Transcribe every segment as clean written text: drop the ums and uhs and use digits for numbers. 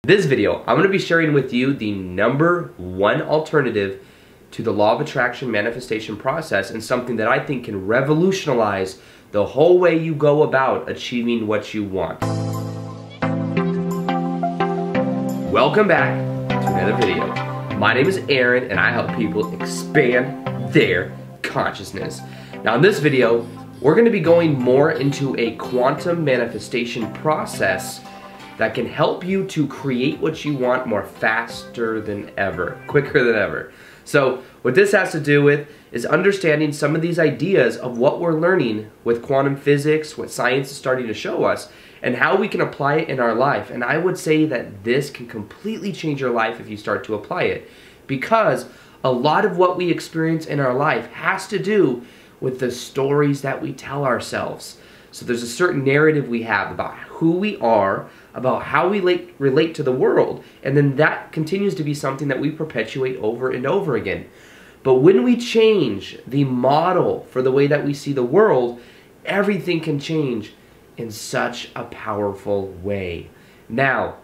This video, I'm going to be sharing with you the #1 alternative to the law of attraction manifestation process, and something that I think can revolutionize the whole way you go about achieving what you want. Welcome back to another video. My name is Aaron and I help people expand their consciousness. Now in this video, we're going to be going more into a quantum manifestation process that can help you to create what you want more faster than ever, quicker than ever. So what this has to do with is understanding some of these ideas of what we're learning with quantum physics, what science is starting to show us, and how we can apply it in our life. And I would say that this can completely change your life if you start to apply it, because a lot of what we experience in our life has to do with the stories that we tell ourselves. So there's a certain narrative we have about who we are, about how we relate to the world, and then that continues to be something that we perpetuate over and over again. But when we change the model for the way that we see the world, everything can change in such a powerful way. Now,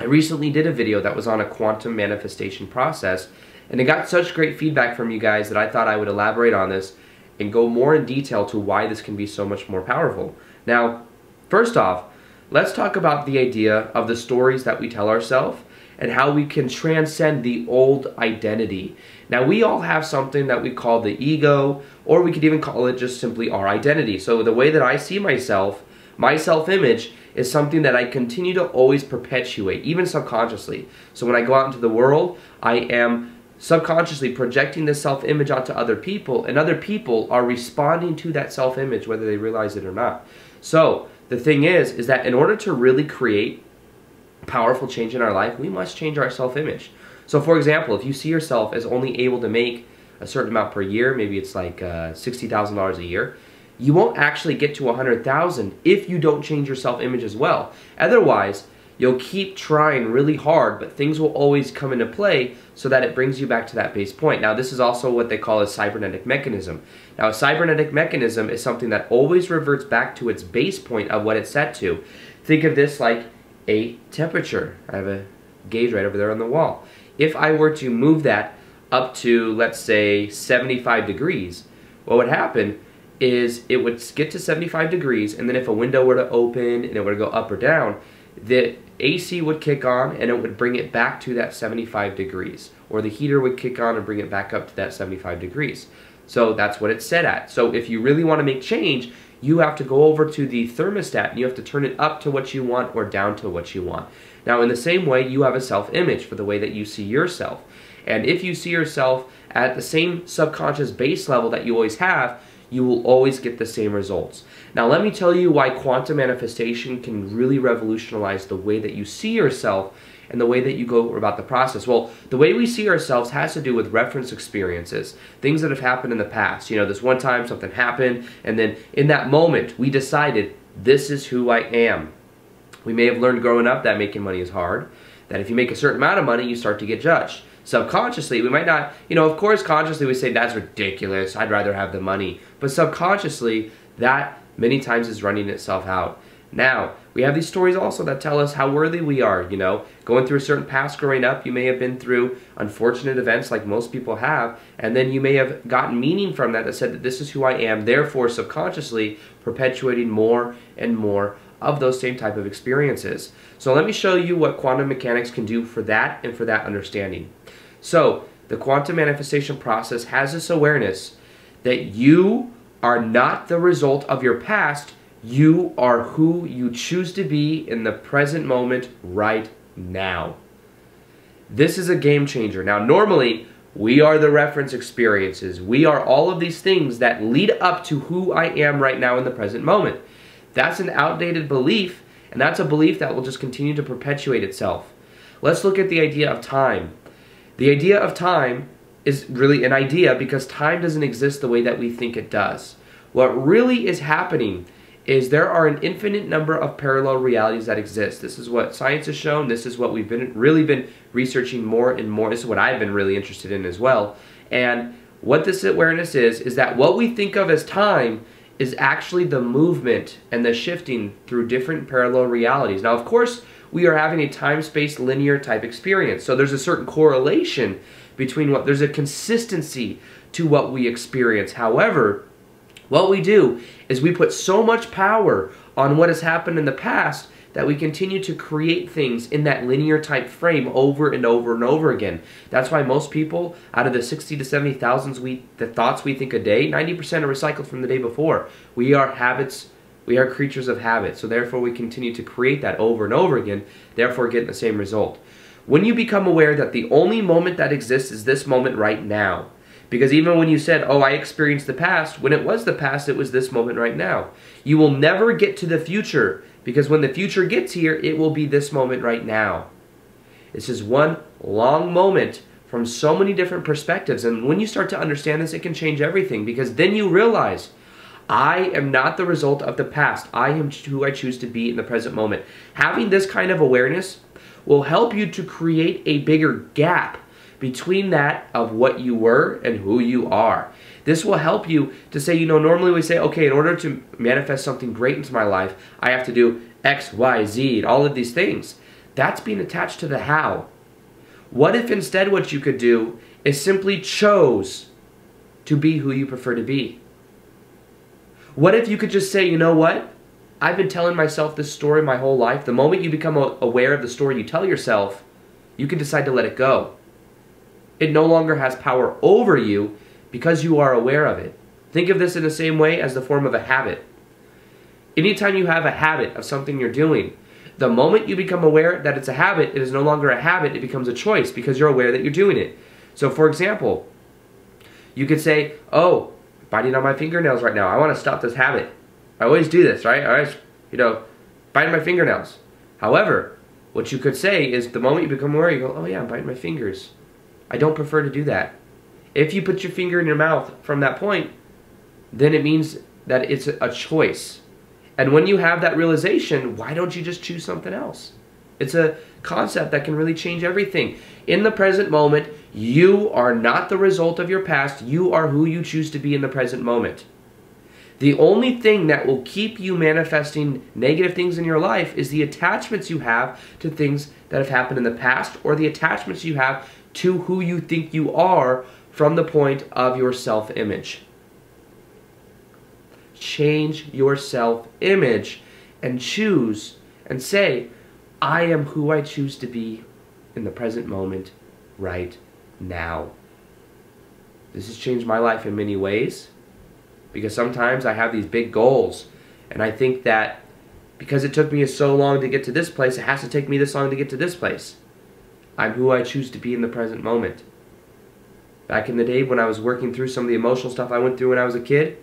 I recently did a video that was on a quantum manifestation process, and it got such great feedback from you guys that I thought I would elaborate on this and go more in detail to why this can be so much more powerful. Now, first off, let's talk about the idea of the stories that we tell ourselves and how we can transcend the old identity. Now, we all have something that we call the ego, or we could even call it just simply our identity. So the way that I see myself, my self-image, is something that I continue to always perpetuate, even subconsciously. So when I go out into the world, I am subconsciously projecting this self-image onto other people, and other people are responding to that self-image whether they realize it or not. So the thing is that in order to really create powerful change in our life, we must change our self-image. So for example, if you see yourself as only able to make a certain amount per year, maybe it's like $60,000 a year, you won't actually get to 100,000 if you don't change your self-image as well. Otherwise, you'll keep trying really hard, but things will always come into play so that it brings you back to that base point. Now, this is also what they call a cybernetic mechanism. Now, a cybernetic mechanism is something that always reverts back to its base point of what it's set to. Think of this like a temperature. I have a gauge right over there on the wall. If I were to move that up to, let's say, 75 degrees, what would happen is it would get to 75 degrees, and then if a window were to open and it were to go up or down, the AC would kick on and it would bring it back to that 75 degrees. Or the heater would kick on and bring it back up to that 75 degrees. So that's what it's set at. So if you really want to make change, you have to go over to the thermostat and you have to turn it up to what you want or down to what you want. Now in the same way, you have a self-image for the way that you see yourself. And if you see yourself at the same subconscious base level that you always have, you will always get the same results. Now let me tell you why quantum manifestation can really revolutionize the way that you see yourself and the way that you go about the process. Well, the way we see ourselves has to do with reference experiences, things that have happened in the past. You know, this one time something happened, and then in that moment we decided, this is who I am. We may have learned growing up that making money is hard, that if you make a certain amount of money, you start to get judged. Subconsciously, we might not, of course consciously we say, that's ridiculous, I'd rather have the money. But subconsciously, that many times is running itself out. Now, we have these stories also that tell us how worthy we are, Going through a certain past growing up, you may have been through unfortunate events like most people have, and then you may have gotten meaning from that said that this is who I am, therefore subconsciously perpetuating more and more of those same type of experiences. So let me show you what quantum mechanics can do for that and for that understanding. So the quantum manifestation process has this awareness that you are not the result of your past, you are who you choose to be in the present moment right now. This is a game changer. Now normally, we are the reference experiences. We are all of these things that lead up to who I am right now in the present moment. That's an outdated belief, and that's a belief that will just continue to perpetuate itself. Let's look at the idea of time. The idea of time is really an idea because time doesn't exist the way that we think it does. What really is happening is there are an infinite number of parallel realities that exist. This is what science has shown. This is what we've really been researching more and more. This is what I've been really interested in as well. And what this awareness is that what we think of as time is actually the movement and the shifting through different parallel realities. Now, of course, we are having a time-space linear type experience. So there's a certain correlation between there's a consistency to what we experience. However, what we do is we put so much power on what has happened in the past that we continue to create things in that linear type frame over and over and over again. That's why most people, out of the 60 to 70,000 the thoughts we think a day, 90% are recycled from the day before. We are habits. We are creatures of habit. So therefore we continue to create that over and over again, therefore getting the same result. When you become aware that the only moment that exists is this moment right now, because even when you said, oh, I experienced the past, when it was the past, it was this moment right now. You will never get to the future, because when the future gets here, it will be this moment right now. It's just one long moment from so many different perspectives. And when you start to understand this, it can change everything, because then you realize, I am not the result of the past. I am who I choose to be in the present moment. Having this kind of awareness will help you to create a bigger gap between that of what you were and who you are. This will help you to say, normally we say, okay, in order to manifest something great into my life, I have to do X, Y, Z, and all of these things. That's being attached to the how. What if instead what you could do is simply chose to be who you prefer to be? What if you could just say, you know what? I've been telling myself this story my whole life. The moment you become aware of the story you tell yourself, you can decide to let it go. It no longer has power over you because you are aware of it. Think of this in the same way as the form of a habit. Anytime you have a habit of something you're doing, the moment you become aware that it's a habit, it is no longer a habit, it becomes a choice because you're aware that you're doing it. So for example, you could say, oh, biting on my fingernails right now. I want to stop this habit. I always do this, right? I always, bite my fingernails. However, what you could say is the moment you become aware, you go, oh yeah, I'm biting my fingers. I don't prefer to do that. If you put your finger in your mouth from that point, then it means that it's a choice. And when you have that realization, why don't you just choose something else? It's a concept that can really change everything. In the present moment, you are not the result of your past. You are who you choose to be in the present moment. The only thing that will keep you manifesting negative things in your life is the attachments you have to things that have happened in the past, or the attachments you have to who you think you are from the point of your self-image. Change your self-image and choose and say, I am who I choose to be in the present moment right now. This has changed my life in many ways, because sometimes I have these big goals and I think that because it took me so long to get to this place, it has to take me this long to get to this place. I'm who I choose to be in the present moment. Back in the day when I was working through some of the emotional stuff I went through when I was a kid,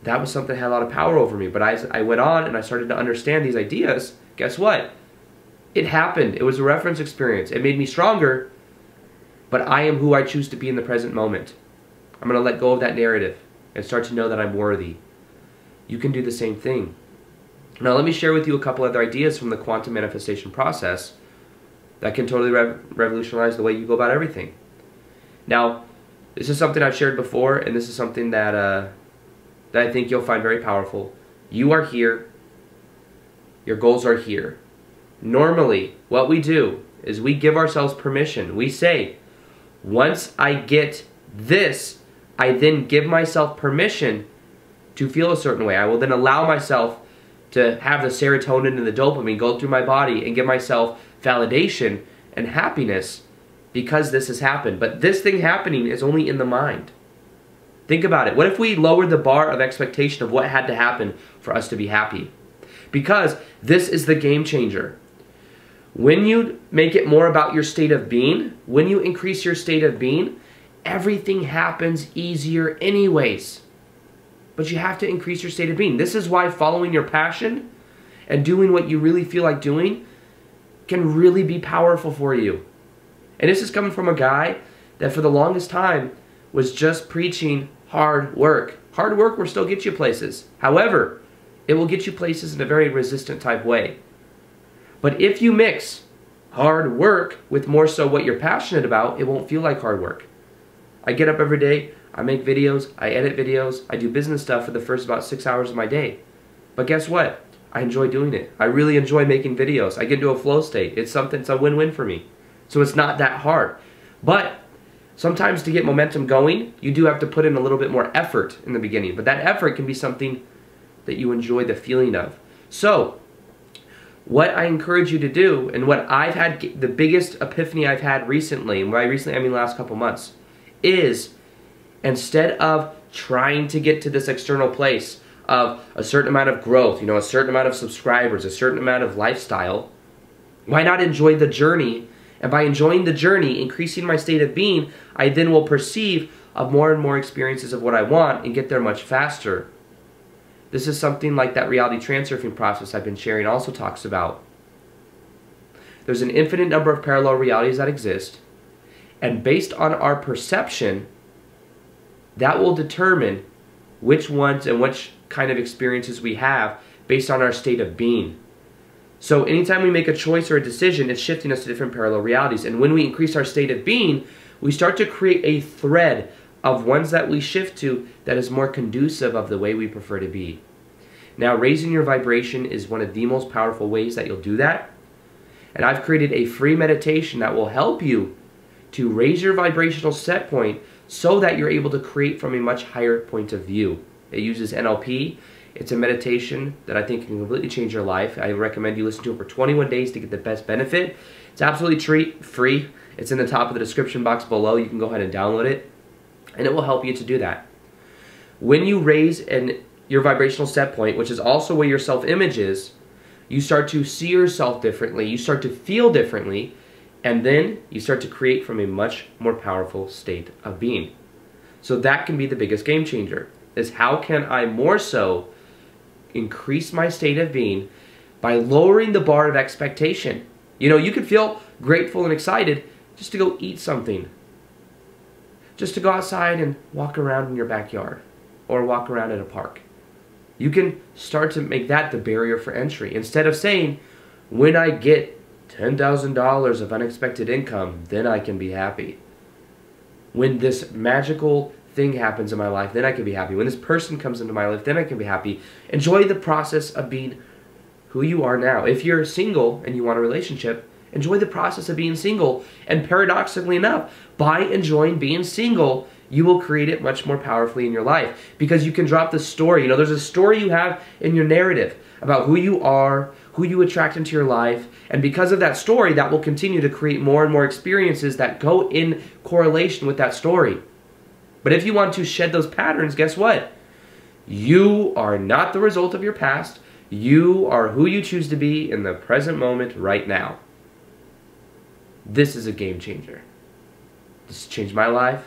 that was something that had a lot of power over me. But I went on and I started to understand these ideas. Guess what? It happened. It was a reference experience. It made me stronger, but I am who I choose to be in the present moment. I'm going to let go of that narrative and start to know that I'm worthy. You can do the same thing. Now let me share with you a couple other ideas from the quantum manifestation process that can totally revolutionize the way you go about everything. Now, this is something I've shared before, and this is something that I think you'll find very powerful. You are here. Your goals are here. Normally, what we do is we give ourselves permission. We say, once I get this, I then give myself permission to feel a certain way. I will then allow myself to have the serotonin and the dopamine go through my body and give myself validation and happiness because this has happened. But this thing happening is only in the mind. Think about it. What if we lowered the bar of expectation of what had to happen for us to be happy? Because this is the game changer. When you make it more about your state of being, when you increase your state of being, everything happens easier anyways. But you have to increase your state of being. This is why following your passion and doing what you really feel like doing can really be powerful for you. And this is coming from a guy that for the longest time was just preaching hard work. Hard work will still get you places. However, it will get you places in a very resistant type way. But if you mix hard work with more so what you're passionate about, it won't feel like hard work. I get up every day, I make videos, I edit videos, I do business stuff for the first about 6 hours of my day. But guess what? I enjoy doing it. I really enjoy making videos. I get into a flow state. It's a win-win for me. So it's not that hard. But sometimes to get momentum going, you do have to put in a little bit more effort in the beginning. But that effort can be something that you enjoy the feeling of. So what I encourage you to do, and what I've had, the biggest epiphany I've had recently, and by recently I mean the last couple months, is instead of trying to get to this external place of a certain amount of growth, a certain amount of subscribers, a certain amount of lifestyle, why not enjoy the journey? And by enjoying the journey, increasing my state of being, I then will perceive of more and more experiences of what I want and get there much faster. This is something like that reality transurfing process I've been sharing also talks about. There's an infinite number of parallel realities that exist, and based on our perception, that will determine which ones and which kind of experiences we have based on our state of being. So anytime we make a choice or a decision, it's shifting us to different parallel realities. And when we increase our state of being, we start to create a thread of ones that we shift to that is more conducive of the way we prefer to be. Now, raising your vibration is one of the most powerful ways that you'll do that. And I've created a free meditation that will help you to raise your vibrational set point so that you're able to create from a much higher point of view. It uses NLP. It's a meditation that I think can completely change your life. I recommend you listen to it for 21 days to get the best benefit. It's absolutely free. It's in the top of the description box below. You can go ahead and download it, and it will help you to do that. When you raise your vibrational set point, which is also where your self-image is, you start to see yourself differently, you start to feel differently, and then you start to create from a much more powerful state of being. So that can be the biggest game changer, is how can I more so increase my state of being by lowering the bar of expectation. You could feel grateful and excited just to go eat something, just to go outside and walk around in your backyard or walk around at a park. You can start to make that the barrier for entry. Instead of saying, when I get $10,000 of unexpected income, then I can be happy. When this magical thing happens in my life, then I can be happy. When this person comes into my life, then I can be happy. Enjoy the process of being who you are now. If you're single and you want a relationship, enjoy the process of being single. And paradoxically enough, by enjoying being single, you will create it much more powerfully in your life. Because you can drop the story. There's a story you have in your narrative about who you are, who you attract into your life. And because of that story, that will continue to create more and more experiences that go in correlation with that story. But if you want to shed those patterns, guess what? You are not the result of your past. You are who you choose to be in the present moment right now. This is a game changer. This has changed my life.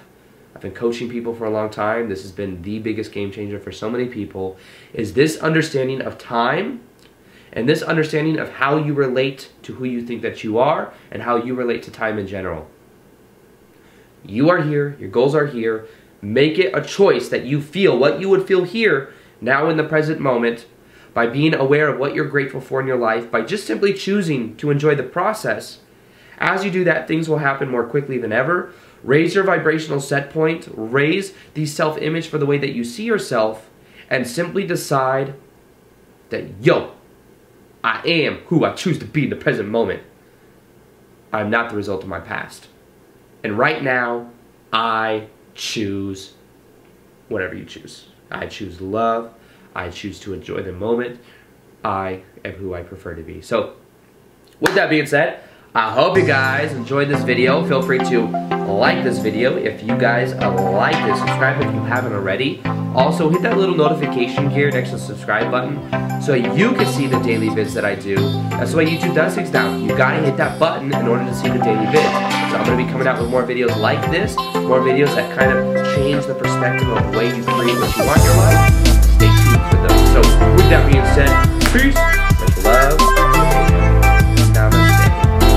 I've been coaching people for a long time. This has been the biggest game changer for so many people, is this understanding of time and this understanding of how you relate to who you think that you are and how you relate to time in general. You are here. Your goals are here. Make it a choice that you feel what you would feel here, now in the present moment, by being aware of what you're grateful for in your life, by just simply choosing to enjoy the process. As you do that, things will happen more quickly than ever. Raise your vibrational set point, raise the self-image for the way that you see yourself, and simply decide that, I am who I choose to be in the present moment. I'm not the result of my past. And right now, I choose whatever you choose. I choose love. I choose to enjoy the moment. I am who I prefer to be. So, with that being said, I hope you guys enjoyed this video. Feel free to like this video if you guys like this. Subscribe if you haven't already. Also, hit that little notification gear next to the subscribe button so you can see the daily vids that I do. That's the way YouTube does things now. You gotta hit that button in order to see the daily vids. So I'm gonna be coming out with more videos like this, more videos that kind of change the perspective of the way you create what you want in your life. Stay tuned for those. So with that being said, peace, much love.